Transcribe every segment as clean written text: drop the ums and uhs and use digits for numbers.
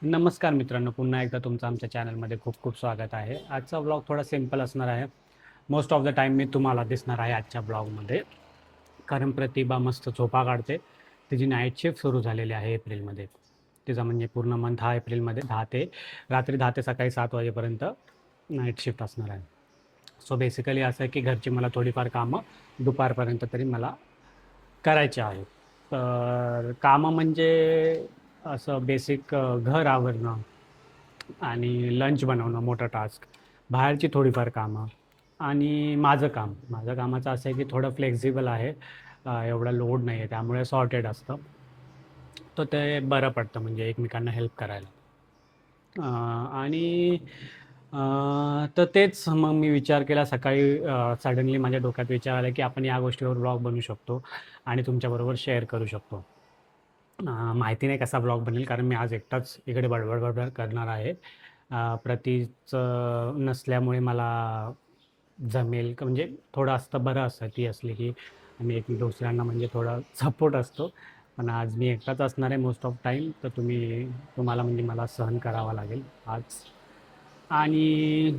नमस्कार मित्रांनो, पुन्हा एकदा तुमचं आमच्या चॅनलमध्ये खूप खूप स्वागत आहे. आजचा व्लॉग थोडा सिंपल असणार आहे. मोस्ट ऑफ द टाईम मी तुम्हाला दिसणार आहे आजच्या ब्लॉगमध्ये. कारण प्रतिभा मस्त झोपा काढते. तिची नाईट शिफ्ट सुरू झालेली आहे एप्रिलमध्ये. तिचा म्हणजे पूर्ण मंथ हा एप्रिलमध्ये रात्री 10 ते सकाळी 7 वाजेपर्यंत नाईट शिफ्ट असणार आहे. सो बेसिकली असं आहे की घरची मला थोडीफार कामं दुपारपर्यंत तरी मला करायची आहेत. तर कामं म्हणजे असं बेसिक घर आवरणं आणि लंच बनवणं मोठं टास्क, बाहेरची थोडीफार कामं आणि माझं कामाचं असं आहे की थोडं फ्लेक्झिबल आहे. एवढा लोड नाही आहे त्यामुळे सॉर्टेड असतं. तर ते बरं पडतं म्हणजे एकमेकांना हेल्प करायला. आणि तर तेच मग मी विचार केला सकाळी सडनली माझ्या डोक्यात विचार आला की आपण या गोष्टीवर ब्लॉग बनवू शकतो आणि तुमच्याबरोबर शेअर करू शकतो. माहिती नाही कसा ब्लॉग बनेल कारण मी आज एकटाच इकडे बडबड करणार आहे. प्रतीचं नसल्यामुळे मला जमेल का म्हणजे थोडं असतं बरं असतं ती असली की आम्ही एक दुसऱ्यांना म्हणजे थोडा सपोर्ट असतो. पण आज मी एकटाच असणार आहे मोस्ट ऑफ टाईम तर तुम्हाला म्हणजे मला सहन करावं लागेल आज. आणि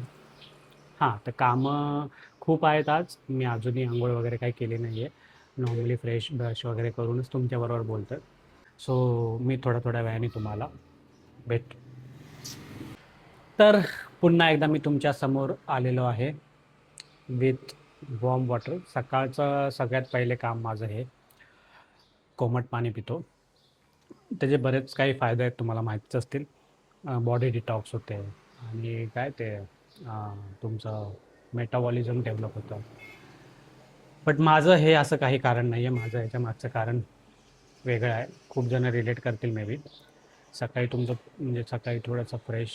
हां, तर कामं खूप आहेत आज. मी अजूनही अंघोळ वगैरे काही केली नाही आहे. नॉर्मली फ्रेश ब्रश वगैरे करूनच तुमच्याबरोबर बोलतो आहे. सो मी थोड्या वेळाने तुम्हाला भेटतो. तर पुन्हा एकदा मी तुमच्या समोर आलेलो आहे विथ वॉर्म वॉटर. सकाळचं सगळ्यात पहिले काम माझं हे कोमट पाणी पितो. त्याचे बरेच काही फायदे आहेत तुम्हाला माहीतच असतील. बॉडी डिटॉक्स होते आणि काय ते तुमचं मेटाबॉलिझम डेव्हलप होतं. बट माझं हे असं काही कारण नाही आहे. माझं ह्याच्या मागचं कारण वेगळं आहे. खूप जण रिलेट करतील मे बी. सकाळी तुमचं म्हणजे सकाळी थोडंसं फ्रेश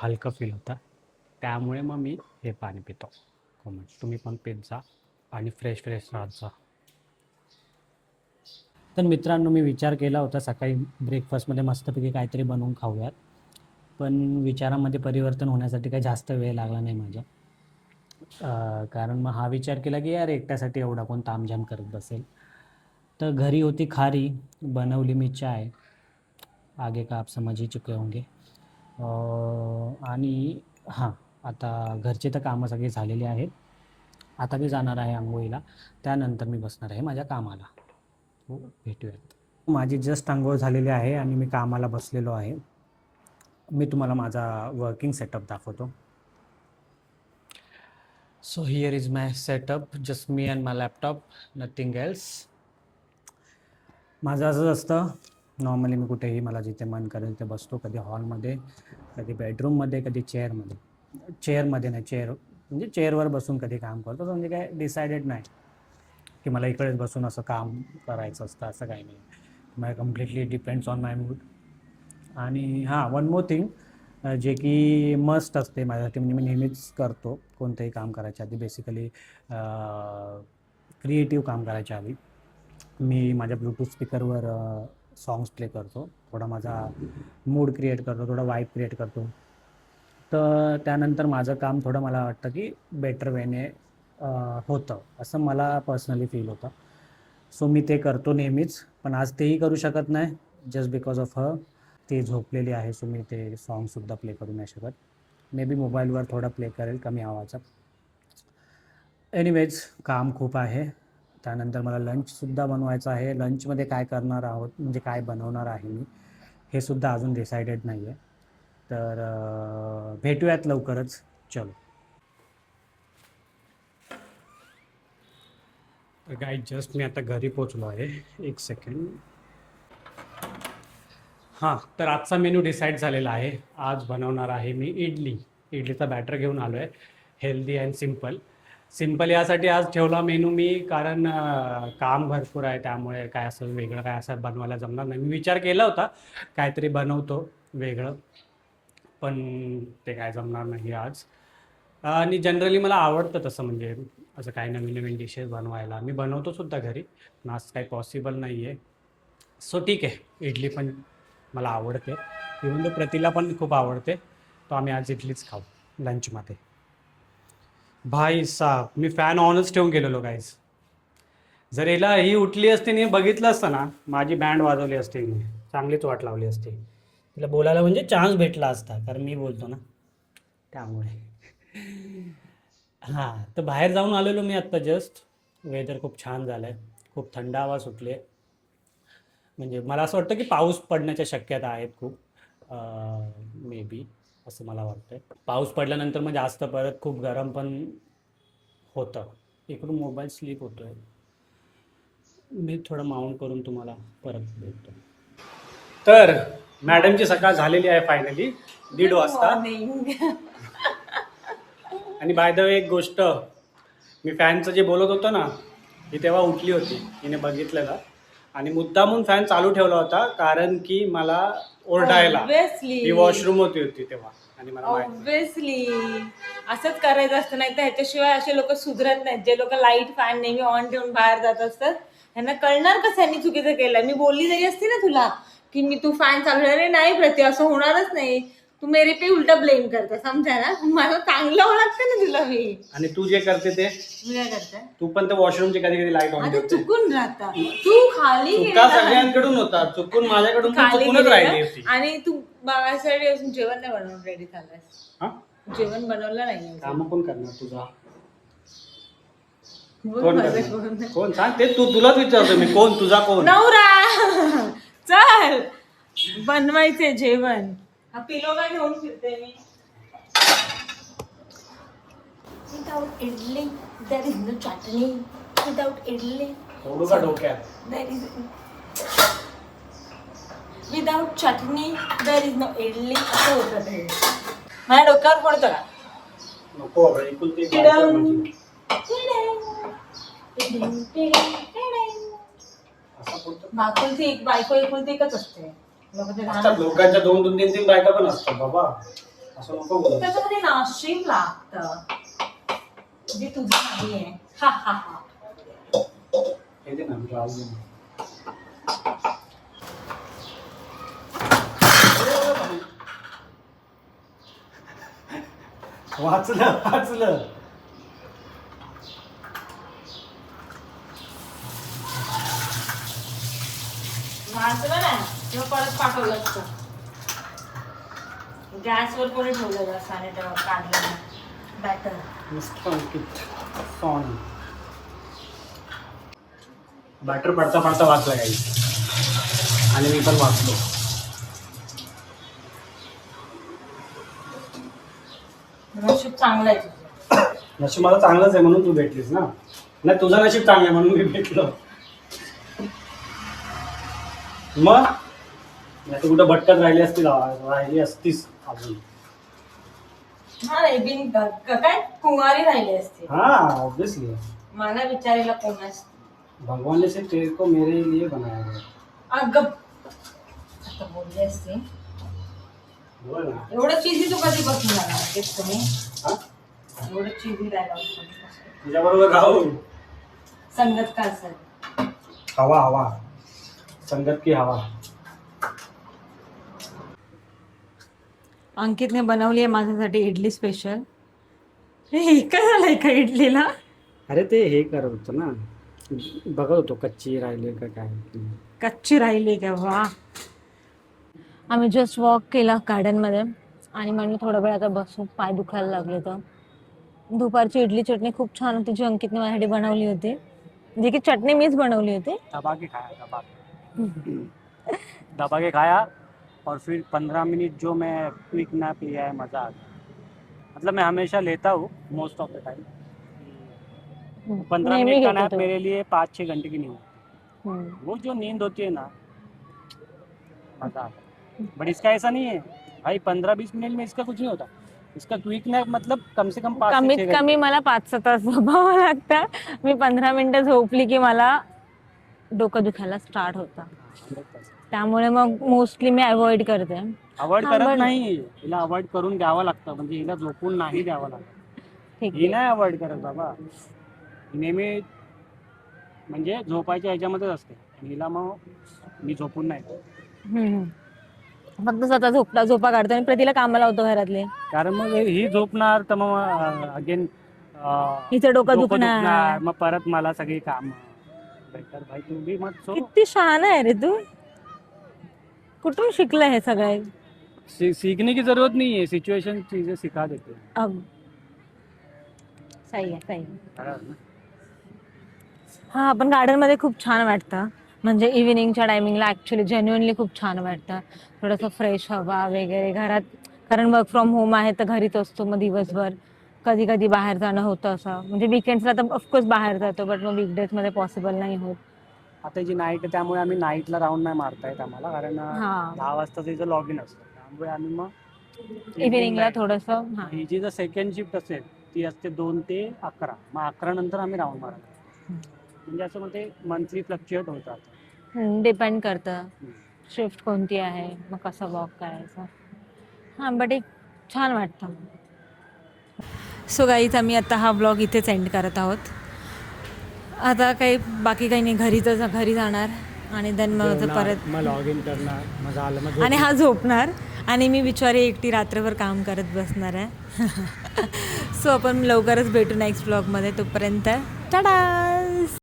हलकं फील होतं. त्यामुळे मग मी हे पाणी पितो कोमट. तुम्ही पण पीत जा आणि फ्रेश राहत जा. तर मित्रांनो, मी विचार केला होता सकाळी ब्रेकफास्टमध्ये मस्तपैकी काहीतरी बनवून खाऊयात. पण विचारामध्ये परिवर्तन होण्यासाठी काही जास्त वेळ लागला नाही माझ्या. कारण मग हा विचार केला की यार एकट्यासाठी एवढा कोण तामझाम करत बसेल. तर घरी होती खारी, बनवली मी चाय. आगे का आप समझ ही चुके होंगे. आणि हां, आता घरचे तर कामं सगळी झालेली आहेत. आता मी जाणार आहे अंघोळीला. त्यानंतर मी बसणार आहे माझ्या कामाला. हो, भेटूयात. माझी जस्ट अंघोळ झालेली आहे आणि मी कामाला बसलेलो आहे. मी तुम्हाला माझा वर्किंग सेटअप दाखवतो. So here is my setup, just me and my laptop, nothing else. माझं असंच असतं. नॉर्मली मी कुठेही मला जिथे मन करेल तिथे बसतो. कधी हॉलमध्ये, कधी बेडरूममध्ये, कधी चेअरमध्ये. चेअरमध्ये नाही, म्हणजे चेअरवर बसून कधी काम करतो. तर म्हणजे काय डिसायडेड नाही की मला इकडेच बसून असं काम करायचं असतं, असं काही नाही. मला completely depends on my mood. आणि हां, वन मोर थिंग जे की मस्ट असते माझ्यासाठी म्हणजे मी नेहमीच करतो कोणतंही काम करायच्या आधी. बेसिकली क्रिएटिव्ह काम करायच्या आधी मी माझ्या ब्लूटूथ स्पीकरवर सॉंग्स प्ले करतो. थोडा माझा मूड क्रिएट करतो, थोडा वाईब क्रिएट करतो. तर त्यानंतर माझं काम थोडं मला वाटतं की बेटर वेने होतं, असं मला पर्सनली फील होतं. सो मी ते करतो नेहमीच. पण आज तेही करू शकत नाही जस्ट बिकॉज ऑफ हर. ती झोपलेली आहे, सो मी ते सॉन्गसुद्धा प्ले करू नाही शकत. मे बी मोबाईलवर थोडा प्ले करेल कमी आवाजात. एनिवेज, काम खूप आहे. त्यानंतर मला लंचसुद्धा बनवायचं आहे. लंचमध्ये काय करणार आहोत म्हणजे काय बनवणार आहे मी, हे सुद्धा अजून डिसायडेड नाही आहे. तर भेटूयात लवकरच. चलो. तर काय जस्ट मी आता घरी पोचलो आहे. एक सेकंड. हां, तर आजचा मेनू डिसाईड झालेला आहे. आज बनवणार आहे मी इडली. इडलीचा बॅटर घेऊन आलो आहे. Healthy and simple. सिम्पल यासाठी आज ठेवला मेनू मी कारण काम भरपूर आहे त्यामुळे काय असं वेगळं काय असं बनवायला जमणार नाही. मी विचार केला होता काहीतरी बनवतो वेगळं, पण ते काय जमणार नाही आज. आणि जनरली मला आवडतं तसं म्हणजे असं काही नवीन नवीन डिशेस बनवायला. मी बनवतो सुद्धा घरी, पण आज काही पॉसिबल नाही आहे. सो ठीक आहे, इडली पण मला आवडते. इव्हन दो प्रतीला पण खूप आवडते. तो आम्ही आज इडलीच खाऊ लंचमध्ये. भाई साहब, मी फॅन ऑनच ठेवून गेलेलो गाईज. जर हिला ही उठली असती आणि बघितलं असतं ना, माझी बँड वाजवली असती मी, चांगलीच वाट लावली असती. तिला बोलायला म्हणजे चान्स भेटला असता, कारण मी बोलतो ना त्यामुळे. हां, तर बाहेर जाऊन आलेलो मी आत्ता जस्ट. वेदर खूप छान झालं आहे, खूप थंड हवा सुटली आहे. म्हणजे मला असं वाटतं की पाऊस पडण्याच्या शक्यता आहेत खूप, मे बी असं मला वाटतं. पाऊस पडल्यानंतर मग जास्त परत खूप गरम पण होतं. इकडून मोबाईल स्लिप होतो आहे. मी थोडं माउंट करून तुम्हाला परत भेटतो. तर मॅडमची सकाळ झालेली आहे फायनली 1:30 वाजता. आणि बाय द वे एक गोष्ट, मी फॅनचं जे बोलत होतो ना, ही तेव्हा उठली होती, हिने बघितलेलं. आणि मुद्दामून फॅन चालू ठेवला होता कारण की मला ओरडायला. ही वॉशरूम होती तेव्हा आणि मला माहिती. ऑब्विसली असंच करायचं असतं, नाही तर ह्याच्याशिवाय असे लोक सुधरत नाहीत जे लोक लाईट फॅन नेहमी ऑन ठेवून बाहेर जात असतात. ह्यांना कळणार कसं ह्यांनी चुकीचं केलं. मी बोलली जरी असती ना तुला की मी तू फॅन चालू ठेवले, नाही प्रति असं होणारच नाही. तू मेरे पे उलटा ब्लेम करते, समजा ना. मला चांगलं ओळखते ना तुला मी. आणि तू जे करते ते, मी काय करते, तू पण ते वॉशरूमची कधी कधी लाईट ऑन आता ठेवते. चुकून राहता तू खाली चुका सगळ्यांकडून होता, चुकून माझ्याकडून पण खाली चुकूनच राहिली गेलेला. होती. आणि तू माझ्यासाठी अजून जेवण नाही बनवून रेडी झालास. हा, जेवण बनवलं नाही. काम कोण करणार तुझा? बोल कोण माझं करणार? कोण. कोण सांग ते, तुलाच विचारतो मी, कोण तुझा कोण? नवरा. चल बनवायचे जेवण. हा पिलो काय घेऊन फिरते मी. Without idli there is no chutney. Without idli सोडू का डोक्यात? There is without chutney there is no idli. असं होतं ते. माझ्या डोक्यावर पडतं का? नको बाबा, एकुलती एक बायको आहे माझी. असं बोलतो. बायकोलती एक बायको एकुलती एकच असते. लोक ते असतात, लोकांच्या 2-2, 3-3 बायका पण असतात बाबा, असं नको बोलू. त्याच्यामध्ये नाशिक लागतं जे तुझं नाहीये. हा हा हा. हे दे ना, मी राहू दे ना. वाचलं वाचलं. वाचलं नाही किंवा परत पाठवलं असतं. गॅसवर कोणी ठेवलेलं असं आणि तेव्हा काढलं बॅटर. मिस्टर अंकित सॉन. बॅटर पडता पडता वाचला काही, आणि मी पण वाचलो. नशीब चांगलं आहे तुझं. नशीब मला चांगलंच आहे म्हणून तू भेटलीस ना. नाही, तुझं नशीब चांगलं आहे म्हणून मी भेटलो. मग नाही तू कुठं भटकत राहिली असतीस अजून. हा रे बिन काय कुंवारी राहिली असते. हाँ ऑब्वियसली. मला विचारायला कोण असते. भगवान ने सिर्फ तेरे को मेरे लिए बनाया है. अगं आता बोलली असते. बोल ना. एवढं चिजी तू कधीपासून जाणार तेच तुम्ही. हा? एवढं चिजी राहिला तुझ्या बरोबर राहू. संगत का असेल. हवा हवा, संगत की हवा. अंकितने बनवली आहे माझ्यासाठी इडली स्पेशल. हे काय झालंय का इडलीला. अरे ते हे करत होतं ना, बघत होतो कच्ची राहिली का काय. कच्ची राहिली का. वा. आम्ही जस्ट वॉक केला गार्डनमध्ये आणि म्हणून थोडा वेळ आता बसून पाय दुखायला लागले. तर दुपारची इडली चटणी खूप छान होती जी अंकितने माझ्यासाठी बनवली होती. जी की चटणी मीच बनवली होती. दबा के खाया और फिर 15 मिनट जो मैं क्विक नैप लिया है, मज़ा आ गया. मतलब मैं हमेशा लेता हूँ मोस्ट ऑफ द टाइम. 15 नेहमी मिनट का घेतो नैप तो. मेरे लिए 5-6 घंटे की नींद होती है. वो जो नींद होती है ना, मज़ा आता है. बट इसका ऐसा नहीं है भाई, 15-20 मिनट में इसका कुछ नहीं होता. इसका क्विक नैप मतलब कम से कम 5 से 6 कमीत घंटे. कमी मला 5-6 तास झोपावं लागतं. मी 15 मिनिटं झोपली की मला डोकं दुखायला स्टार्ट होतं. त्यामुळे मग मोस्टली मी अवॉइड करते. अवॉइड हा, करत पण- नाही, हिला अवॉइड करून द्यावं लागतं. म्हणजे हिला झोपून नाही द्यावं लागतं. ठीक ही आहे. नाही अवॉइड करत बाबा, नेहमी म्हणजे झोपायच्या ह्याच्यामध्येच असते. आणि हिला मग मी झोपून नाही देत. हम्म. फक्त स्वतः झोपा काढतो आणि प्रतीला कामाला लावतो घरातले. कारण मग ही झोपणार तर मग अगेन हिचं डोकं दुखणार. मग परत मला सगळी काम. बेटर भाई तू भी मत सो. किती शहाणा आहे रे तू. कुठून शिकलं हे सगळं. सीखने की जरूरत नहीं है, सिचुएशन चीजें सिखा देते हैं. अब सही आहे सही आहे. बरोबर ना? हा पण गार्डनमध्ये खूप छान वाटतं. म्हणजे इव्हिनिंगच्या टायमिंगला ॲक्च्युली जेन्युअनली खूप छान वाटतं. थोडंसं फ्रेश हवा वगैरे घरात, कारण वर्क फ्रॉम होम आहे तर घरीच असतो मग दिवसभर. कधी कधी बाहेर जाणं होतं असं, म्हणजे विकेंड्सला तर ऑफकोर्स बाहेर जातो, बट मग वीकडेजमध्ये पॉसिबल नाही होत. आता जी नाईट आहे त्यामुळे आम्ही नाईटला राऊंड नाही मारता येत आम्हाला, कारण हां 10 वाजता तिचं लॉग इन असतं, त्यामुळे आम्ही मग इव्हिनिंगला थोडंसं हां ही जी जर सेकंड शिफ्ट असेल ती असते 2 ते 11, मग 11 नंतर आम्ही राऊंड मारायला. म्हणजे असं मग ते मंथली फ्लक्च्युएट होत राहतं. डिपेंड करतं शिफ्ट कोणती आहे, मग कसं वॉक करायचं. हां बट एक छान वाटतं. सो गाईज आम्ही आता हा ब्लॉग इथेच एंड करत आहोत. आता काही बाकी काही नाही, घरी जाणार आणि देन मग परत मग लॉग इन करणार, मग झालं मग आणि हा झोपणार आणि मी बिचारी एकटी रात्रभर काम करत बसणार आहे. सो आपण लवकरच भेटू नेक्स्ट ब्लॉगमध्ये. तोपर्यंत टाटा.